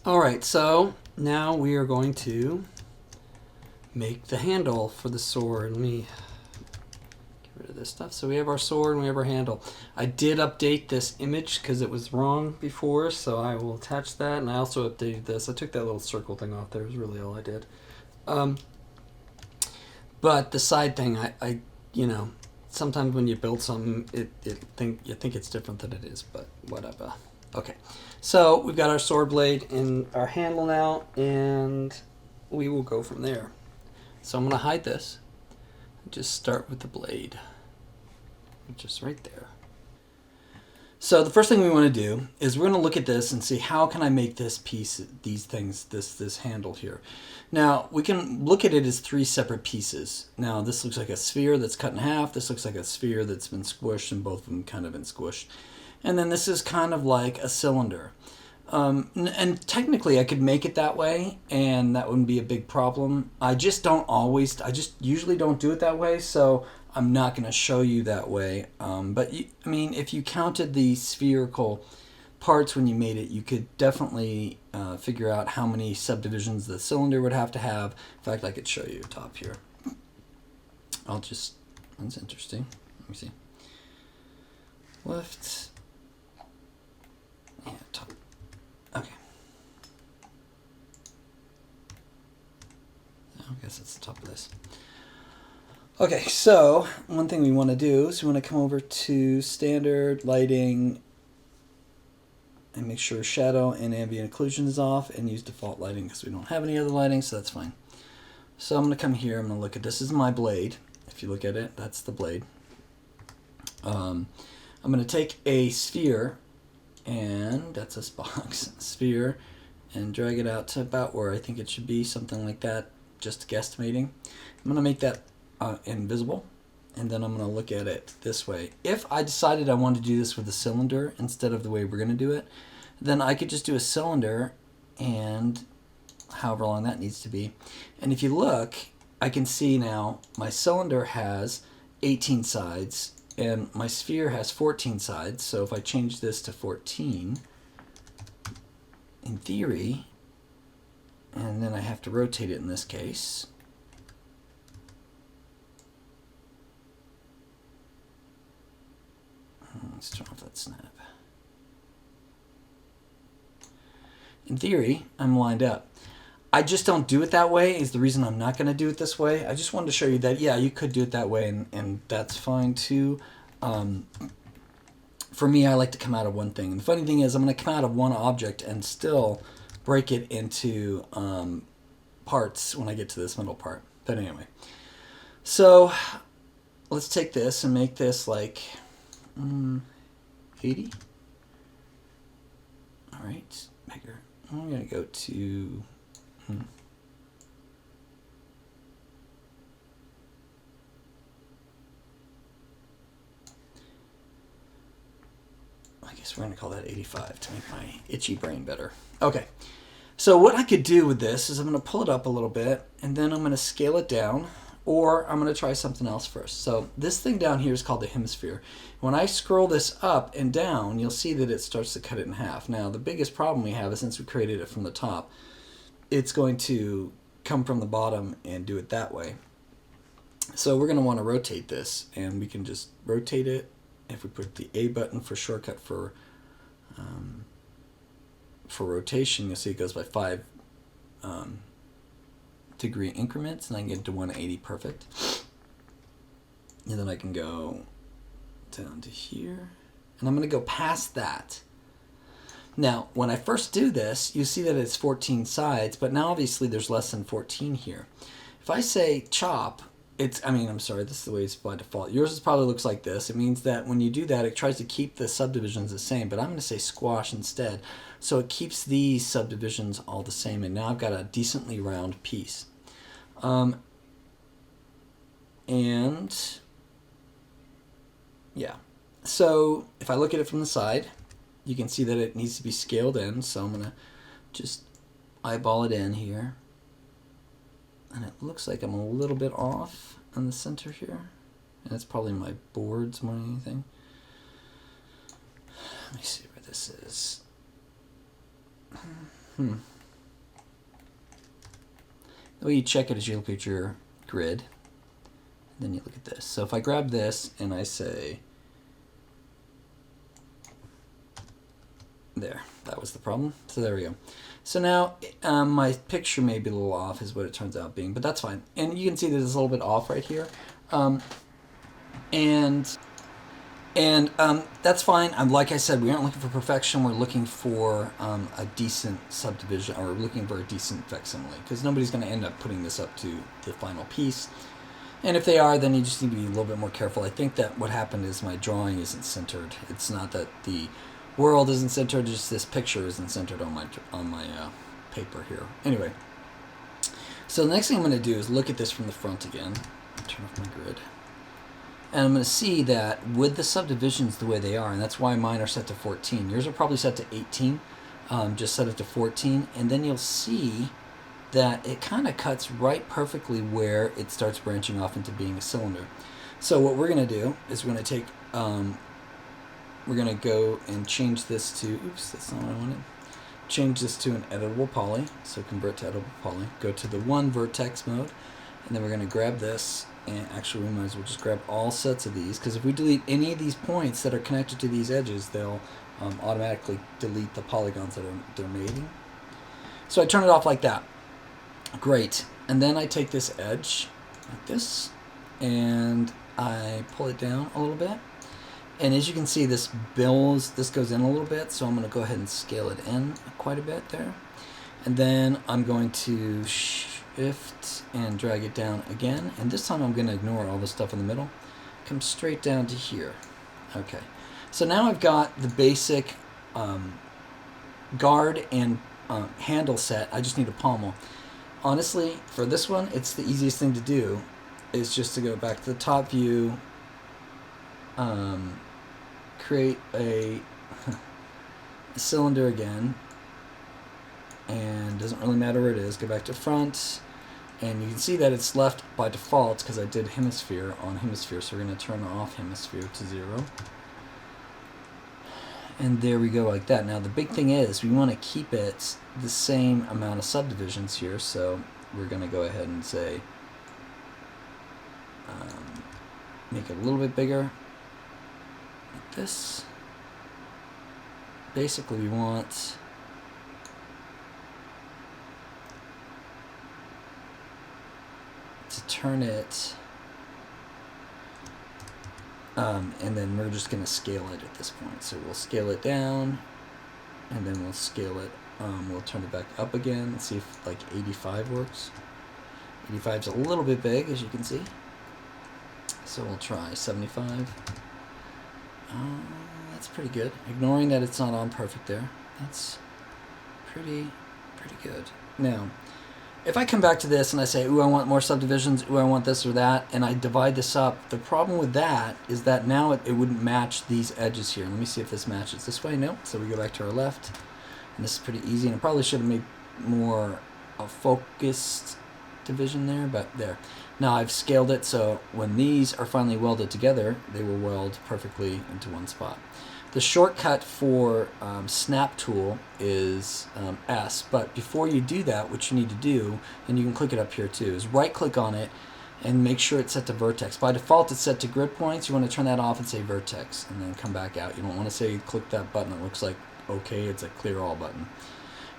All right, so now we are going to make the handle for the sword. Let me get rid of this stuff. So we have our sword and we have our handle. I did update this image because it was wrong before, so I will attach that. And I also updated this. I took that little circle thing off there. Is really all I did. Um, but the side thing, I sometimes when you build something, you think it's different than it is, but whatever. Okay, so we've got our sword blade in our handle now, and we will go from there. So I'm going to hide this. Just start with the blade, just right there. So the first thing we want to do is we're going to look at this and see how can I make this piece, these things, this handle here. Now we can look at it as three separate pieces. Now this looks like a sphere that's cut in half. This looks like a sphere that's been squished, and both of them kind of been squished. And then this is kind of like a cylinder. And technically I could make it that way and that wouldn't be a big problem. I just usually don't do it that way, so I'm not going to show you that way. But if you counted the spherical parts when you made it, you could definitely figure out how many subdivisions the cylinder would have to have. In fact, I could show you top here. That's interesting. Let me see. Left. Yeah, top. Okay. I guess it's the top of this. Okay, so one thing we want to do is we want to come over to standard lighting and make sure shadow and ambient occlusion is off, and use default lighting because we don't have any other lighting, so that's fine. So I'm going to come here, I'm going to look at this is my blade. If you look at it, that's the blade. I'm going to take a sphere, and that's this box, sphere, and drag it out to about where I think it should be, something like that, just guesstimating. I'm going to make that invisible, and then I'm going to look at it this way. If I decided I wanted to do this with a cylinder instead of the way we're going to do it, then I could just do a cylinder and however long that needs to be. And if you look, I can see now my cylinder has 18 sides and my sphere has 14 sides. So if I change this to 14, in theory, and then I have to rotate it in this case, let's turn off that snap. In theory, I'm lined up. I just don't do it that way is the reason I'm not going to do it this way. I just wanted to show you that, yeah, you could do it that way, and that's fine too. For me, I like to come out of one thing. And the funny thing is I'm going to come out of one object and still break it into parts when I get to this middle part. But anyway, so let's take this and make this like 80. All right, bigger. I'm going to go to I guess we're going to call that 85 to make my itchy brain better. Okay, so what I could do with this is I'm going to pull it up a little bit, and then I'm going to scale it down, or I'm going to try something else first. So this thing down here is called the hemisphere. When I scroll this up and down, you'll see that it starts to cut it in half. Now, the biggest problem we have is since we created it from the top, it's going to come from the bottom and do it that way. So we're going to want to rotate this, and we can just rotate it. If we put the A button for shortcut for rotation, you'll see it goes by 5 degree increments, and I can get to 180 perfect. And then I can go down to here, and I'm going to go past that. Now, when I first do this, you see that it's 14 sides, but now obviously there's less than 14 here. If I say chop, I'm sorry, this is the way it's by default. Yours probably looks like this. It means that when you do that, it tries to keep the subdivisions the same, but I'm going to say squash instead. So it keeps these subdivisions all the same, and now I've got a decently round piece. And yeah, so if I look at it from the side, you can see that it needs to be scaled in, so I'm going to just eyeball it in here. And it looks like I'm a little bit off on the center here. And it's probably my boards more than anything. Let me see where this is. The way you check it is you look at your grid, and then you look at this. So if I grab this and I say, there, that was the problem. So there we go. So now my picture may be a little off is what it turns out being, but that's fine. And you can see that it's a little bit off right here. That's fine. Like I said, we aren't looking for perfection. We're looking for a decent subdivision, or we're looking for a decent facsimile, because nobody's going to end up putting this up to the final piece. And if they are, then you just need to be a little bit more careful. I think that what happened is my drawing isn't centered. It's not that the world isn't centered, just this picture isn't centered on my paper here. Anyway, so the next thing I'm going to do is look at this from the front again. Turn off my grid. And I'm going to see that with the subdivisions the way they are, and that's why mine are set to 14. Yours are probably set to 18. Just set it to 14, and then you'll see that it kind of cuts right perfectly where it starts branching off into being a cylinder. So what we're going to do is we're going to take, we're going to go and change this to, oops, that's not what I wanted. Change this to an editable poly, so convert to editable poly. Go to the one vertex mode, and then we're going to grab this. And actually, we might as well just grab all sets of these, because if we delete any of these points that are connected to these edges, they'll automatically delete the polygons that they're mating. So I turn it off like that. Great. And then I take this edge like this, and I pull it down a little bit. And as you can see, this goes in a little bit, so I'm going to go ahead and scale it in quite a bit there. And then I'm going to shift and drag it down again, and this time I'm going to ignore all the stuff in the middle, come straight down to here. Okay, so now I've got the basic guard and handle set. I just need a pommel. Honestly, for this one, it's the easiest thing to do is just to go back to the top view, create a cylinder again, and doesn't really matter where it is. Go back to front, and you can see that it's left by default because I did hemisphere on hemisphere, so we're going to turn off hemisphere to 0. And there we go, like that. Now the big thing is we want to keep it the same amount of subdivisions here, so we're going to go ahead and say make it a little bit bigger like this. Basically we want to turn it, and then we're just going to scale it at this point. So we'll scale it down, and then we'll scale it, we'll turn it back up again and see if like 85 works. 85 is a little bit big, as you can see, so we'll try 75. That's pretty good, ignoring that it's not on perfect there. That's pretty good. Now if I come back to this and I say, ooh, I want more subdivisions, ooh, I want this or that, and I divide this up, the problem with that is that now it wouldn't match these edges here. Let me see if this matches this way. Nope. So we go back to our left, and this is pretty easy, and I probably should have made more a focused division there, but there. Now I've scaled it, so when these are finally welded together, they will weld perfectly into one spot. The shortcut for snap tool is S, but before you do that, what you need to do, and you can click it up here too, is right click on it and make sure it's set to vertex. By default it's set to grid points. You want to turn that off and say vertex, and then come back out. You don't want to say click that button, it looks like okay, it's a clear all button.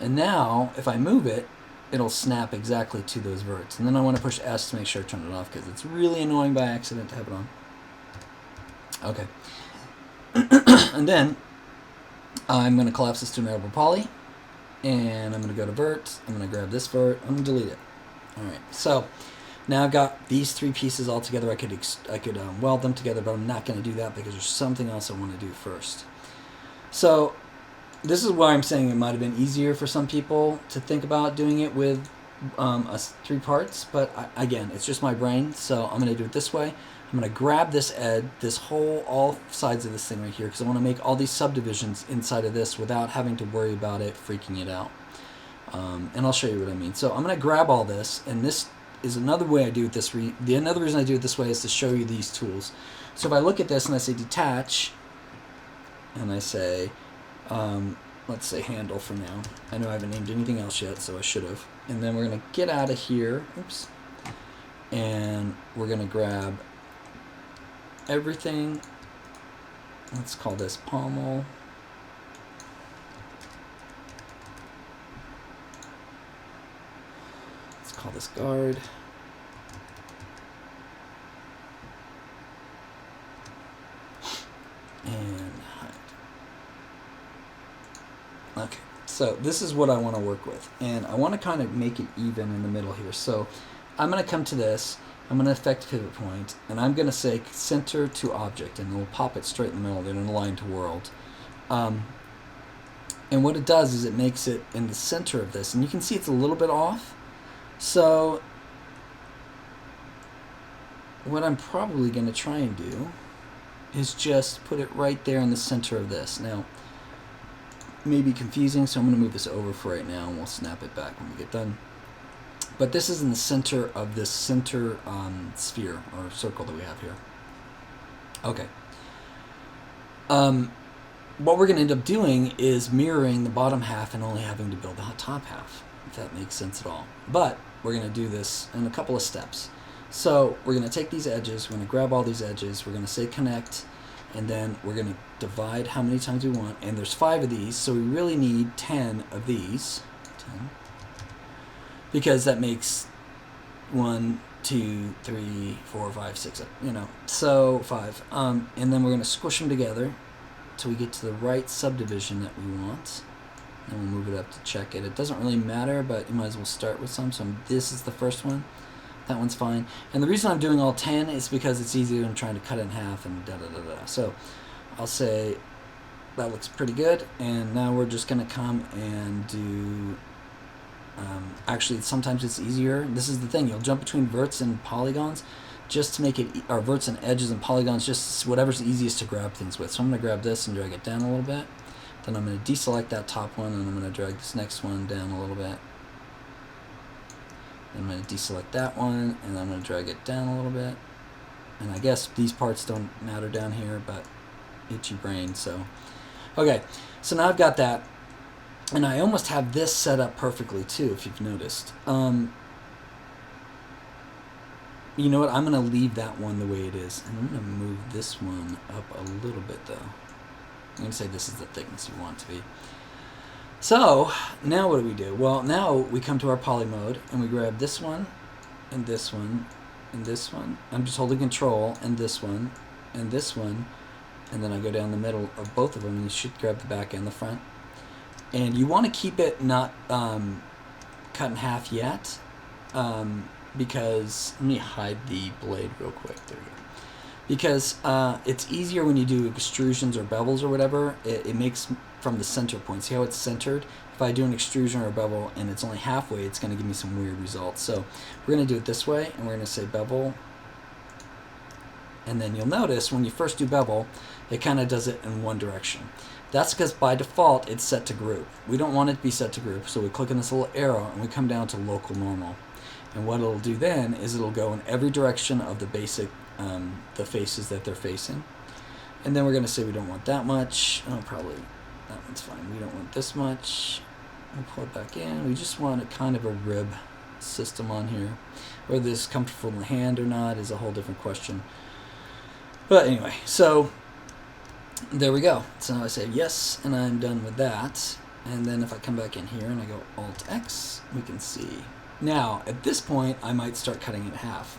And now if I move it, it'll snap exactly to those verts. And then I want to push S to make sure I turn it off, because it's really annoying by accident to have it on. Okay. And then I'm going to collapse this to an editable poly, and I'm going to go to vert, I'm going to grab this vert, I'm going to delete it. Alright, so now I've got these three pieces all together. I could weld them together, but I'm not going to do that because there's something else I want to do first. So this is why I'm saying it might have been easier for some people to think about doing it with three parts, but again, it's just my brain, so I'm going to do it this way. I'm going to grab this all sides of this thing right here, because I want to make all these subdivisions inside of this without having to worry about it freaking it out. And I'll show you what I mean. So I'm going to grab all this, and this is another way I do it this way. Another reason I do it this way is to show you these tools. So if I look at this and I say detach, and I say let's say handle for now. I know I haven't named anything else yet, so I should have. And then we're going to get out of here. Oops. And we're going to grab everything. Let's call this Pommel. Let's call this guard. And hide. Okay, so this is what I want to work with. And I want to kind of make it even in the middle here. So I'm going to come to this. I'm going to affect pivot point, and I'm going to say center to object, and we'll pop it straight in the middle, then align to world. And what it does is it makes it in the center of this, and you can see it's a little bit off. So what I'm probably going to try and do is just put it right there in the center of this. Now, it may be confusing, so I'm going to move this over for right now, and we'll snap it back when we get done. But this is in the center of this center sphere or circle that we have here. Okay. What we're going to end up doing is mirroring the bottom half and only having to build the top half, if that makes sense at all. But we're going to do this in a couple of steps. So we're going to take these edges, we're going to grab all these edges, we're going to say connect, and then we're going to divide how many times we want. And there's 5 of these, so we really need 10 of these. 10. Because that makes 1, 2, 3, 4, 5, 6, so 5. And then we're going to squish them together till we get to the right subdivision that we want. And we'll move it up to check it. It doesn't really matter, but you might as well start with some. So this is the first one. That one's fine. And the reason I'm doing all 10 is because it's easier than trying to cut it in half and da-da-da-da. So I'll say that looks pretty good. And now we're just going to come and do... actually, sometimes it's easier. This is the thing. You'll jump between verts and polygons just to make it, or verts and edges and polygons, just whatever's easiest to grab things with. So I'm going to grab this and drag it down a little bit. Then I'm going to deselect that top one, and I'm going to drag this next one down a little bit. Then I'm going to deselect that one, and I'm going to drag it down a little bit. And I guess these parts don't matter down here, but itchy brain, so. Okay, so now I've got that. And I almost have this set up perfectly too, if you've noticed. You know what? I'm going to leave that one the way it is. And I'm going to move this one up a little bit, though. I'm going to say this is the thickness you want it to be. So, now what do? Well, now we come to our poly mode, and we grab this one, and this one, and this one. I'm just holding control, and this one, and this one. And then I go down the middle of both of them, and you should grab the back and the front. And you want to keep it not cut in half yet, because, let me hide the blade real quick, there we go. Because it's easier when you do extrusions or bevels or whatever, it makes from the center point. See how it's centered? If I do an extrusion or a bevel and it's only halfway, it's going to give me some weird results. So we're going to do it this way, and we're going to say bevel. And then you'll notice when you first do bevel, it kind of does it in one direction. That's because by default it's set to group. We don't want it to be set to group, so we click on this little arrow and we come down to local normal. And what it'll do then is it'll go in every direction of the basic, the faces that they're facing. And then we're going to say we don't want that much. Oh, probably that one's fine. We don't want this much. We'll pull it back in. We just want a kind of a rib system on here. Whether this is comfortable in the hand or not is a whole different question. But anyway, so there we go. So now I say yes, and I'm done with that. And then if I come back in here and I go Alt-X, we can see. Now, at this point, I might start cutting it in half.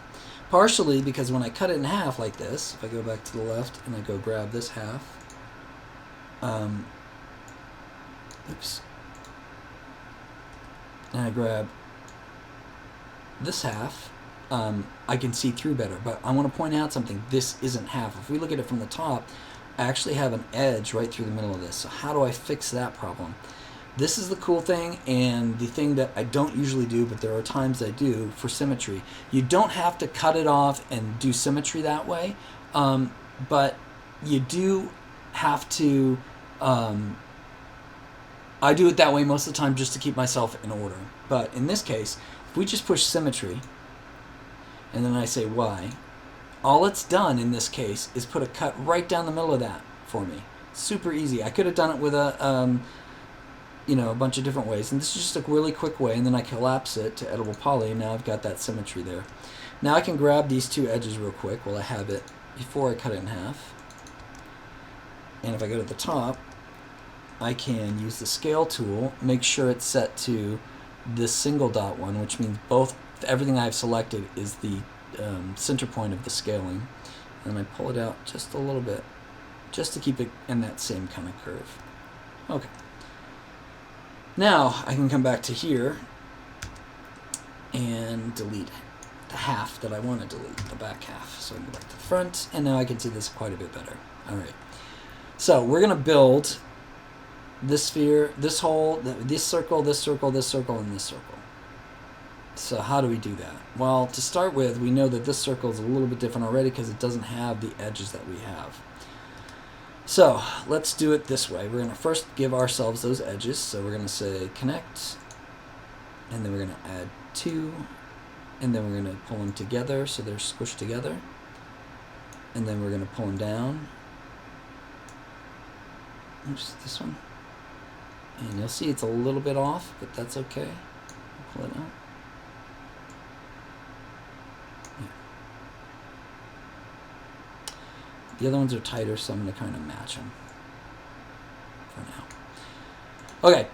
Partially because when I cut it in half like this, if I go back to the left and I go grab this half, oops, and I grab this half, I can see through better. But I want to point out something. This isn't half. If we look at it from the top, I actually have an edge right through the middle of this. So how do I fix that problem? This is the cool thing, and the thing that I don't usually do, but there are times I do for symmetry. You don't have to cut it off and do symmetry that way, but you do have to, I do it that way most of the time just to keep myself in order. But in this case, if we just push symmetry, and then I say Y, all it's done in this case is put a cut right down the middle of that for me. Super easy. I could have done it with a a bunch of different ways. And this is just a really quick way, and then I collapse it to editable poly, and now I've got that symmetry there. Now I can grab these two edges real quick while I have it before I cut it in half. And if I go to the top, I can use the scale tool, make sure it's set to this single dot one, which means everything I've selected is the center point of the scaling. And I pull it out just a little bit, just to keep it in that same kind of curve. Okay. Now I can come back to here and delete the half that I want to delete, the back half. So I can go back to the front, and now I can see this quite a bit better. All right. So we're going to build this sphere, this hole, this circle, this circle, this circle, and this circle. So how do we do that? Well, to start with, we know that this circle is a little bit different already because it doesn't have the edges that we have. So let's do it this way. We're going to first give ourselves those edges. So we're going to say connect, and then we're going to add 2, and then we're going to pull them together so they're squished together. And then we're going to pull them down. Oops, this one. And you'll see it's a little bit off, but that's okay. Pull it out. Yeah. The other ones are tighter, so I'm going to kind of match them for now. Okay,